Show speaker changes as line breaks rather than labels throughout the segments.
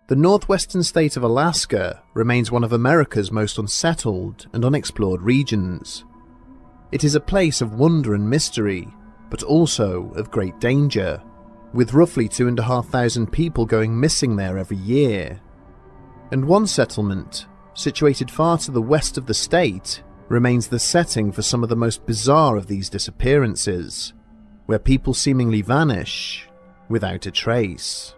The northwestern state of Alaska remains one of America's most unsettled and unexplored regions. It is a place of wonder and mystery, but also of great danger, with roughly 2,500 people going missing there every year. And one settlement, situated far to the west of the state, remains the setting for some of the most bizarre of these disappearances, where people seemingly vanish without a trace.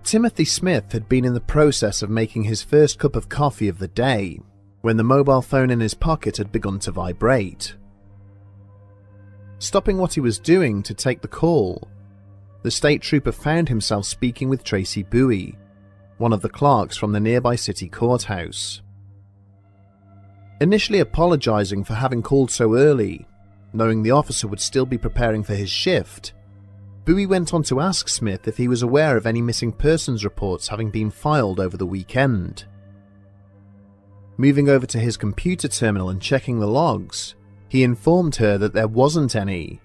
Timothy Smith had been in the process of making his first cup of coffee of the day when the mobile phone in his pocket had begun to vibrate. Stopping what he was doing to take the call, the state trooper found himself speaking with Tracy Bowie, one of the clerks from the nearby city courthouse. Initially apologizing for having called so early, knowing the officer would still be preparing for his shift, Bowie went on to ask Smith if he was aware of any missing persons reports having been filed over the weekend. Moving over to his computer terminal and checking the logs, he informed her that there wasn't any,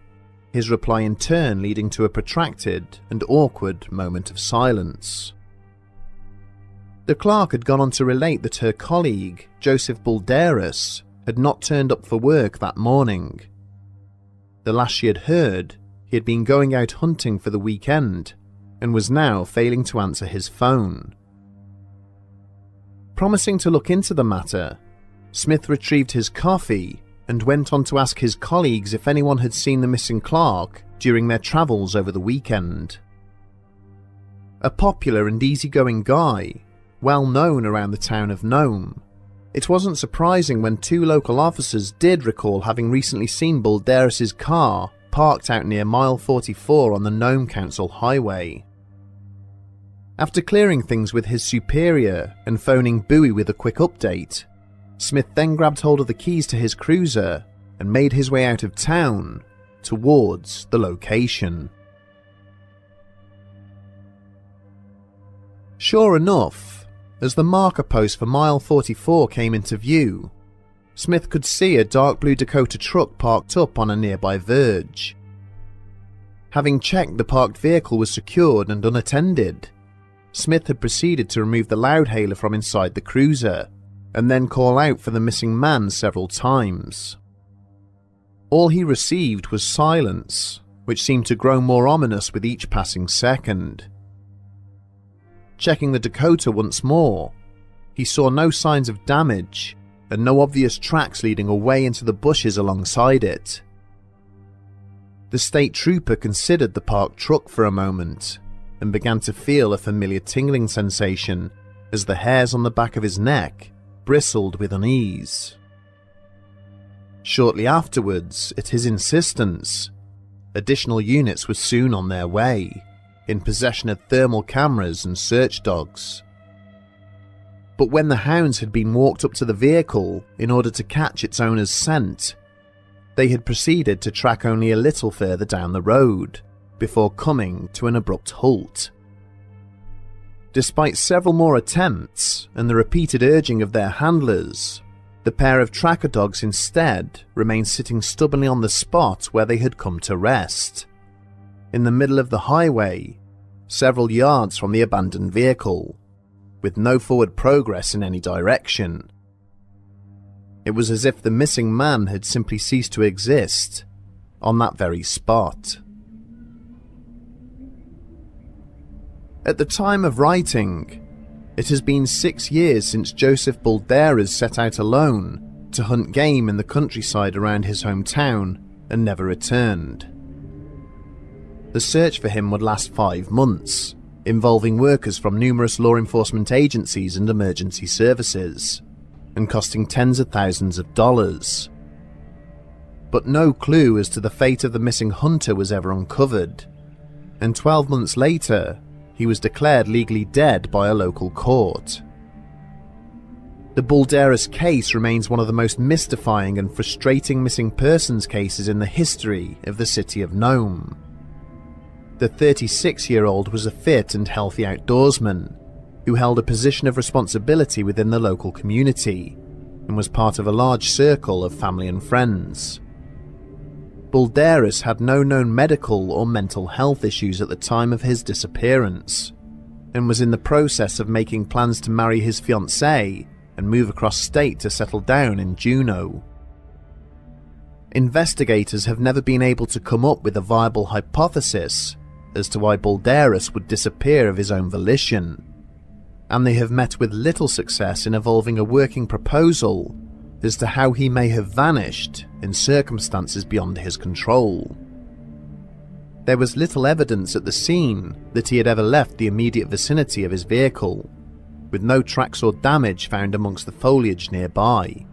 his reply in turn leading to a protracted and awkward moment of silence. The clerk had gone on to relate that her colleague, Joseph Balderas, had not turned up for work that morning. The last she had heard, he had been going out hunting for the weekend and was now failing to answer his phone. Promising to look into the matter, Smith retrieved his coffee and went on to ask his colleagues if anyone had seen the missing clerk during their travels over the weekend. A popular and easygoing guy, well known around the town of Nome, it wasn't surprising when two local officers did recall having recently seen Balderas' car parked out near mile 44 on the Nome Council Highway. After clearing things with his superior and phoning Bowie with a quick update, Smith then grabbed hold of the keys to his cruiser and made his way out of town towards the location. Sure enough, as the marker post for mile 44 came into view, Smith could see a dark blue Dakota truck parked up on a nearby verge. Having checked the parked vehicle was secured and unattended, Smith had proceeded to remove the loudhailer from inside the cruiser and then call out for the missing man several times. All he received was silence, which seemed to grow more ominous with each passing second. Checking the Dakota once more, he saw no signs of damage and no obvious tracks leading away into the bushes alongside it. The state trooper considered the parked truck for a moment and began to feel a familiar tingling sensation as the hairs on the back of his neck bristled with unease. Shortly afterwards, at his insistence, additional units were soon on their way, in possession of thermal cameras and search dogs. But when the hounds had been walked up to the vehicle in order to catch its owner's scent, they had proceeded to track only a little further down the road before coming to an abrupt halt. Despite several more attempts and the repeated urging of their handlers, the pair of tracker dogs instead remained sitting stubbornly on the spot where they had come to rest, in the middle of the highway, several yards from the abandoned vehicle, with no forward progress in any direction. It was as if the missing man had simply ceased to exist on that very spot. At the time of writing, it has been 6 years since Joseph Balderas set out alone to hunt game in the countryside around his hometown and never returned. The search for him would last 5 months, involving workers from numerous law enforcement agencies and emergency services, and costing tens of thousands of dollars. But no clue as to the fate of the missing hunter was ever uncovered, and 12 months later, he was declared legally dead by a local court. The Balderas case remains one of the most mystifying and frustrating missing persons cases in the history of the city of Nome. The 36-year-old was a fit and healthy outdoorsman who held a position of responsibility within the local community and was part of a large circle of family and friends. Balderas had no known medical or mental health issues at the time of his disappearance and was in the process of making plans to marry his fiancée and move across state to settle down in Juneau. Investigators have never been able to come up with a viable hypothesis as to why Balderas would disappear of his own volition, and they have met with little success in evolving a working proposal as to how he may have vanished in circumstances beyond his control. There was little evidence at the scene that he had ever left the immediate vicinity of his vehicle, with no tracks or damage found amongst the foliage nearby.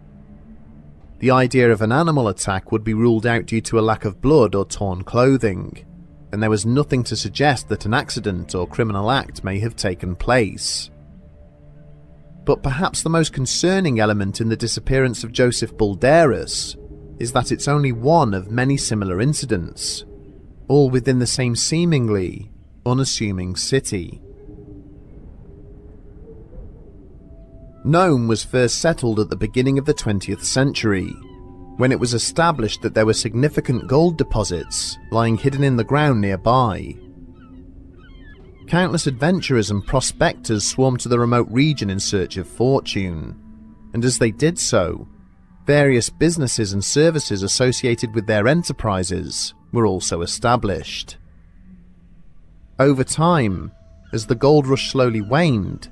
The idea of an animal attack would be ruled out due to a lack of blood or torn clothing, and there was nothing to suggest that an accident or criminal act may have taken place. But perhaps the most concerning element in the disappearance of Joseph Balderas is that it's only one of many similar incidents, all within the same seemingly unassuming city. Nome was first settled at the beginning of the 20th century, when it was established that there were significant gold deposits lying hidden in the ground nearby. Countless adventurers and prospectors swarmed to the remote region in search of fortune, and as they did so, various businesses and services associated with their enterprises were also established. Over time, as the gold rush slowly waned,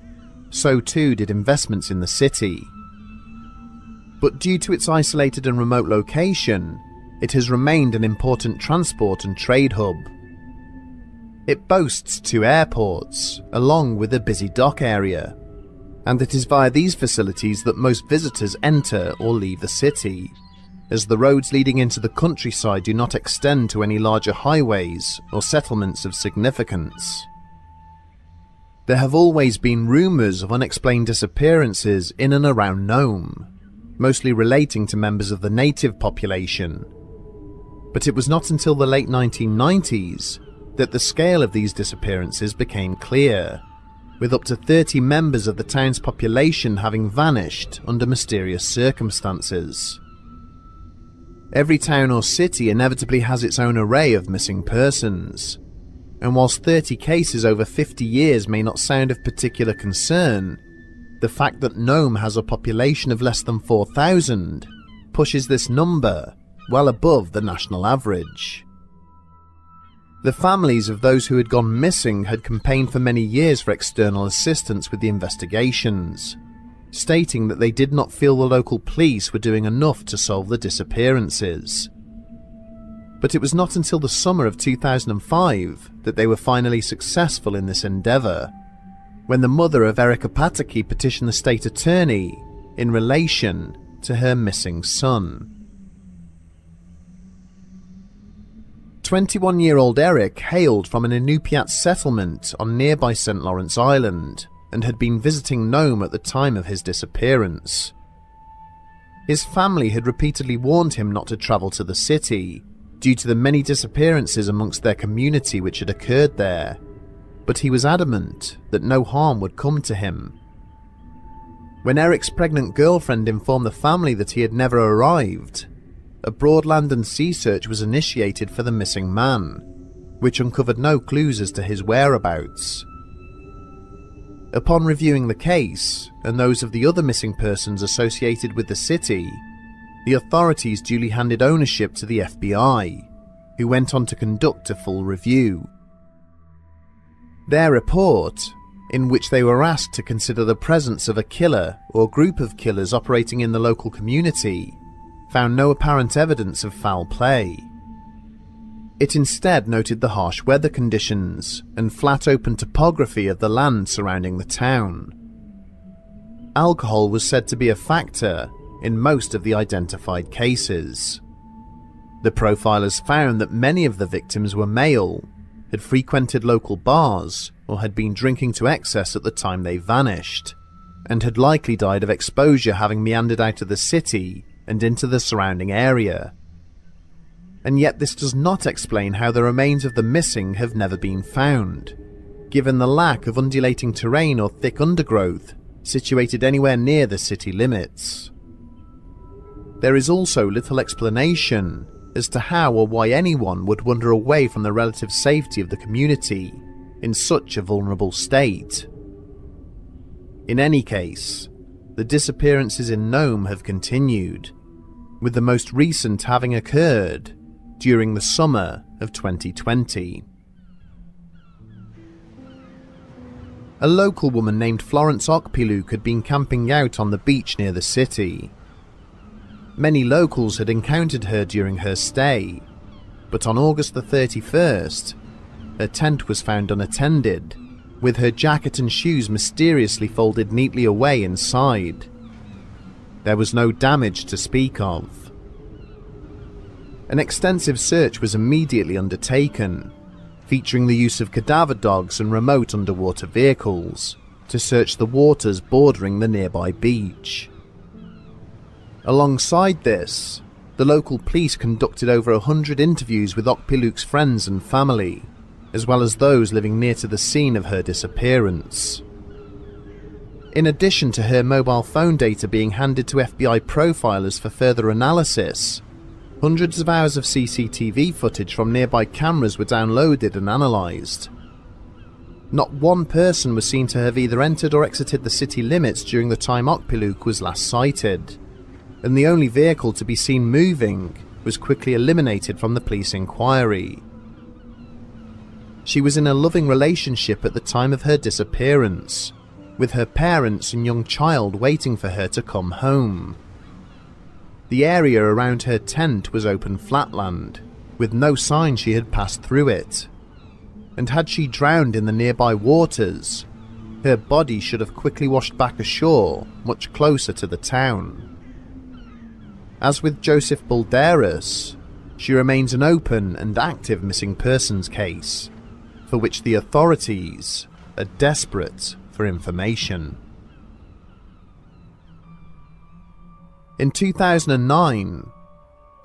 so too did investments in the city. But due to its isolated and remote location, it has remained an important transport and trade hub. It boasts 2 airports, along with a busy dock area, and it is via these facilities that most visitors enter or leave the city, as the roads leading into the countryside do not extend to any larger highways or settlements of significance. There have always been rumours of unexplained disappearances in and around Nome, mostly relating to members of the native population. But it was not until the late 1990s that the scale of these disappearances became clear, with up to 30 members of the town's population having vanished under mysterious circumstances. Every town or city inevitably has its own array of missing persons, and whilst 30 cases over 50 years may not sound of particular concern, the fact that Nome has a population of less than 4,000 pushes this number well above the national average. The families of those who had gone missing had campaigned for many years for external assistance with the investigations, stating that they did not feel the local police were doing enough to solve the disappearances. But it was not until the summer of 2005 that they were finally successful in this endeavour, when the mother of Erica Pataki petitioned the state attorney in relation to her missing son. 21-year-old Eric hailed from an Inupiat settlement on nearby St. Lawrence Island and had been visiting Nome at the time of his disappearance. His family had repeatedly warned him not to travel to the city due to the many disappearances amongst their community which had occurred there, but he was adamant that no harm would come to him. When Eric's pregnant girlfriend informed the family that he had never arrived, a broad land and sea search was initiated for the missing man, which uncovered no clues as to his whereabouts. Upon reviewing the case, and those of the other missing persons associated with the city, the authorities duly handed ownership to the FBI, who went on to conduct a full review. Their report, in which they were asked to consider the presence of a killer or group of killers operating in the local community, found no apparent evidence of foul play. It instead noted the harsh weather conditions and flat open topography of the land surrounding the town. Alcohol was said to be a factor in most of the identified cases. The profilers found that many of the victims were male, had frequented local bars, or had been drinking to excess at the time they vanished, and had likely died of exposure having meandered out of the city and into the surrounding area. And yet this does not explain how the remains of the missing have never been found, given the lack of undulating terrain or thick undergrowth situated anywhere near the city limits. There is also little explanation as to how or why anyone would wander away from the relative safety of the community in such a vulnerable state. In any case, the disappearances in Nome have continued, with the most recent having occurred during the summer of 2020. A local woman named Florence Ocpeluk had been camping out on the beach near the city. Many locals had encountered her during her stay, but on August the 31st, her tent was found unattended, with her jacket and shoes mysteriously folded neatly away inside. There was no damage to speak of. An extensive search was immediately undertaken, featuring the use of cadaver dogs and remote underwater vehicles to search the waters bordering the nearby beach. Alongside this, the local police conducted over 100 interviews with Ocpeluk's friends and family, as well as those living near to the scene of her disappearance. In addition to her mobile phone data being handed to FBI profilers for further analysis, hundreds of hours of CCTV footage from nearby cameras were downloaded and analysed. Not one person was seen to have either entered or exited the city limits during the time Ocpeluk was last sighted, and the only vehicle to be seen moving was quickly eliminated from the police inquiry. She was in a loving relationship at the time of her disappearance, with her parents and young child waiting for her to come home. The area around her tent was open flatland, with no sign she had passed through it, and had she drowned in the nearby waters, her body should have quickly washed back ashore much closer to the town. As with Joseph Balderas, she remains an open and active missing persons case, for which the authorities are desperate for information. In 2009,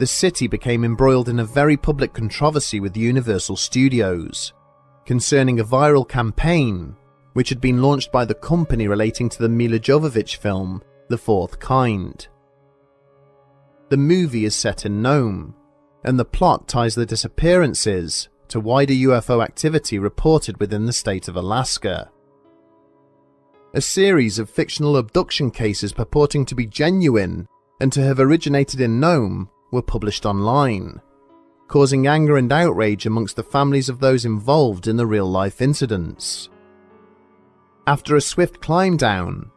the city became embroiled in a very public controversy with Universal Studios concerning a viral campaign which had been launched by the company relating to the Mila Jovovich film The Fourth Kind. The movie is set in Nome, and the plot ties the disappearances to wider UFO activity reported within the state of Alaska. A series of fictional abduction cases purporting to be genuine and to have originated in Nome were published online, causing anger and outrage amongst the families of those involved in the real-life incidents. After a swift climb down,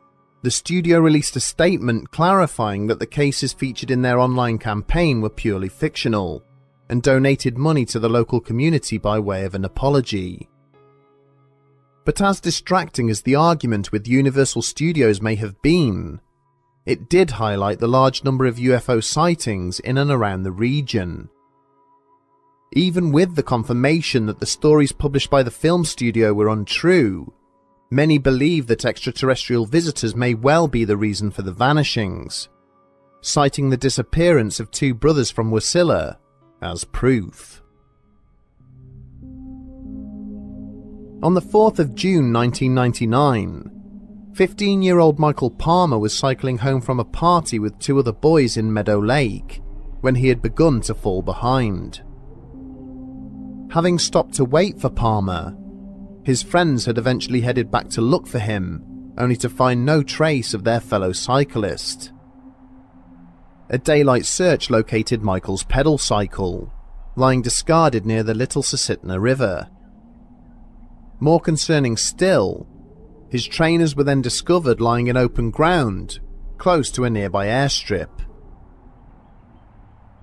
the studio released a statement clarifying that the cases featured in their online campaign were purely fictional, and donated money to the local community by way of an apology. But as distracting as the argument with Universal Studios may have been, it did highlight the large number of UFO sightings in and around the region. Even with the confirmation that the stories published by the film studio were untrue, many believe that extraterrestrial visitors may well be the reason for the vanishings, citing the disappearance of two brothers from Wasilla as proof. On the 4th of June 1999, 15-year-old Michael Palmer was cycling home from a party with two other boys in Meadow Lake when he had begun to fall behind. Having stopped to wait for Palmer, his friends had eventually headed back to look for him, only to find no trace of their fellow cyclist. A daylight search located Michael's pedal cycle, lying discarded near the Little Susitna River. More concerning still, his trainers were then discovered lying in open ground, close to a nearby airstrip.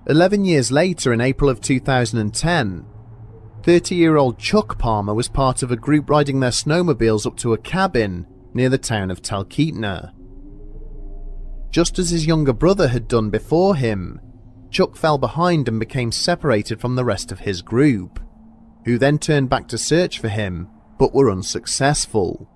11 years later, in April of 2010, 30-year-old Chuck Palmer was part of a group riding their snowmobiles up to a cabin near the town of Talkeetna. Just as his younger brother had done before him, Chuck fell behind and became separated from the rest of his group, who then turned back to search for him but were unsuccessful.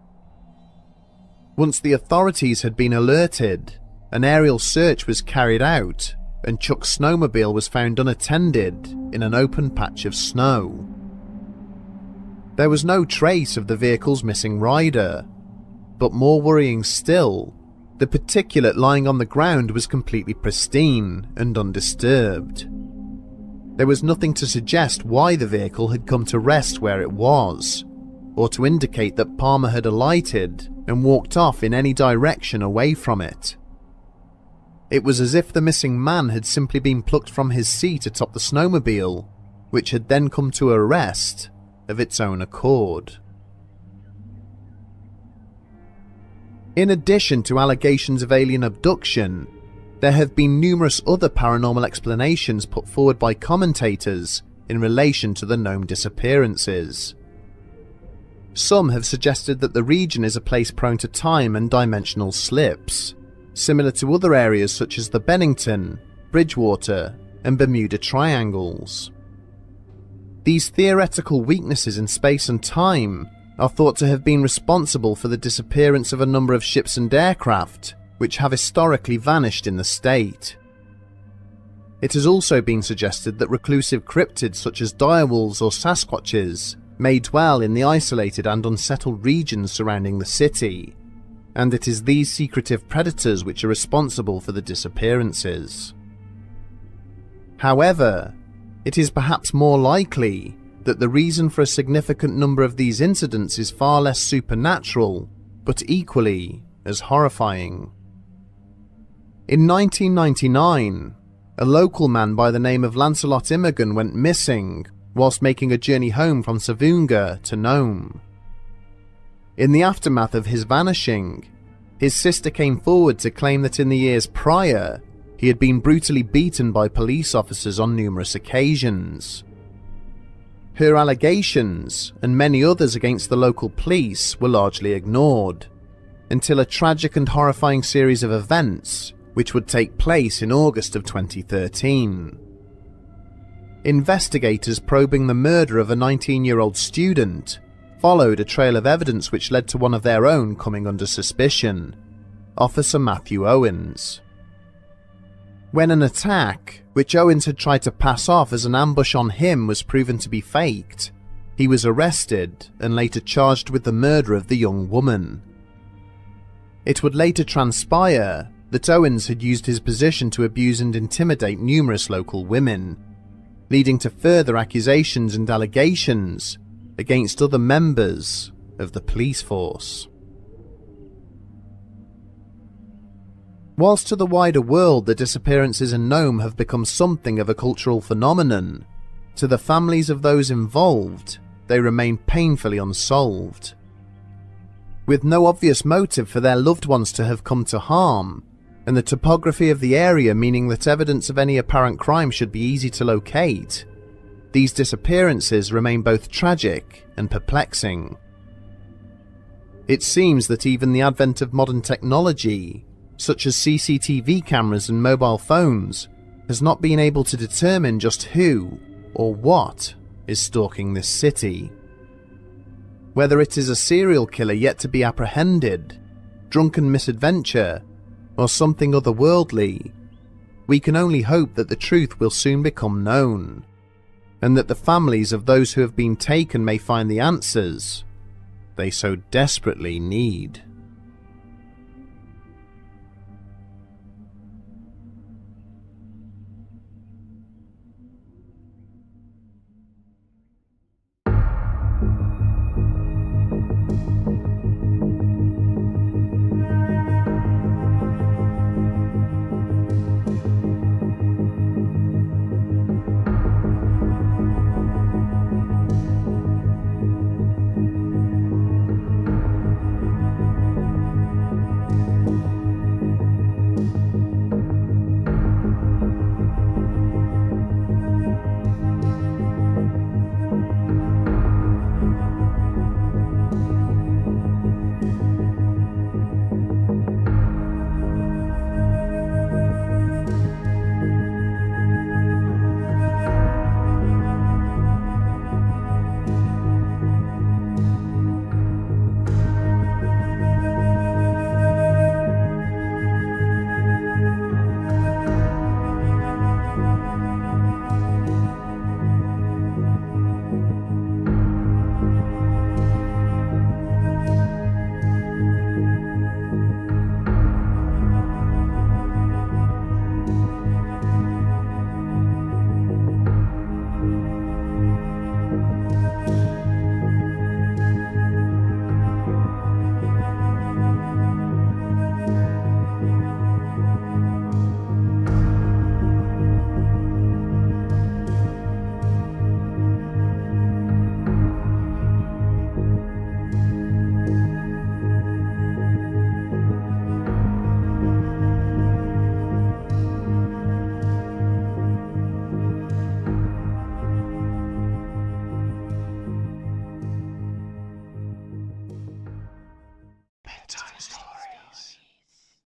Once the authorities had been alerted, an aerial search was carried out and Chuck's snowmobile was found unattended in an open patch of snow. There was no trace of the vehicle's missing rider, but more worrying still, the particulate lying on the ground was completely pristine and undisturbed. There was nothing to suggest why the vehicle had come to rest where it was, or to indicate that Palmer had alighted and walked off in any direction away from it. It was as if the missing man had simply been plucked from his seat atop the snowmobile, which had then come to a rest of its own accord. In addition to allegations of alien abduction, there have been numerous other paranormal explanations put forward by commentators in relation to the Nome disappearances. Some have suggested that the region is a place prone to time and dimensional slips, similar to other areas such as the Bennington, Bridgewater, and Bermuda Triangles. These theoretical weaknesses in space and time are thought to have been responsible for the disappearance of a number of ships and aircraft which have historically vanished in the state. It has also been suggested that reclusive cryptids such as direwolves or Sasquatches may dwell in the isolated and unsettled regions surrounding the city, and it is these secretive predators which are responsible for the disappearances. However, it is perhaps more likely that the reason for a significant number of these incidents is far less supernatural, but equally as horrifying. In 1999, a local man by the name of Lancelot Imogen went missing whilst making a journey home from Savunga to Nome. In the aftermath of his vanishing, his sister came forward to claim that in the years prior, he had been brutally beaten by police officers on numerous occasions. Her allegations, and many others against the local police, were largely ignored, until a tragic and horrifying series of events which would take place in August of 2013. Investigators probing the murder of a 19-year-old student followed a trail of evidence which led to one of their own coming under suspicion, Officer Matthew Owens. When an attack, which Owens had tried to pass off as an ambush on him, was proven to be faked, he was arrested and later charged with the murder of the young woman. It would later transpire that Owens had used his position to abuse and intimidate numerous local women, leading to further accusations and allegations against other members of the police force. Whilst to the wider world the disappearances in Nome have become something of a cultural phenomenon, to the families of those involved, they remain painfully unsolved. With no obvious motive for their loved ones to have come to harm, and the topography of the area meaning that evidence of any apparent crime should be easy to locate, these disappearances remain both tragic and perplexing. It seems that even the advent of modern technology, such as CCTV cameras and mobile phones, has not been able to determine just who or what is stalking this city. Whether it is a serial killer yet to be apprehended, drunken misadventure, or something otherworldly, we can only hope that the truth will soon become known, and that the families of those who have been taken may find the answers they so desperately need.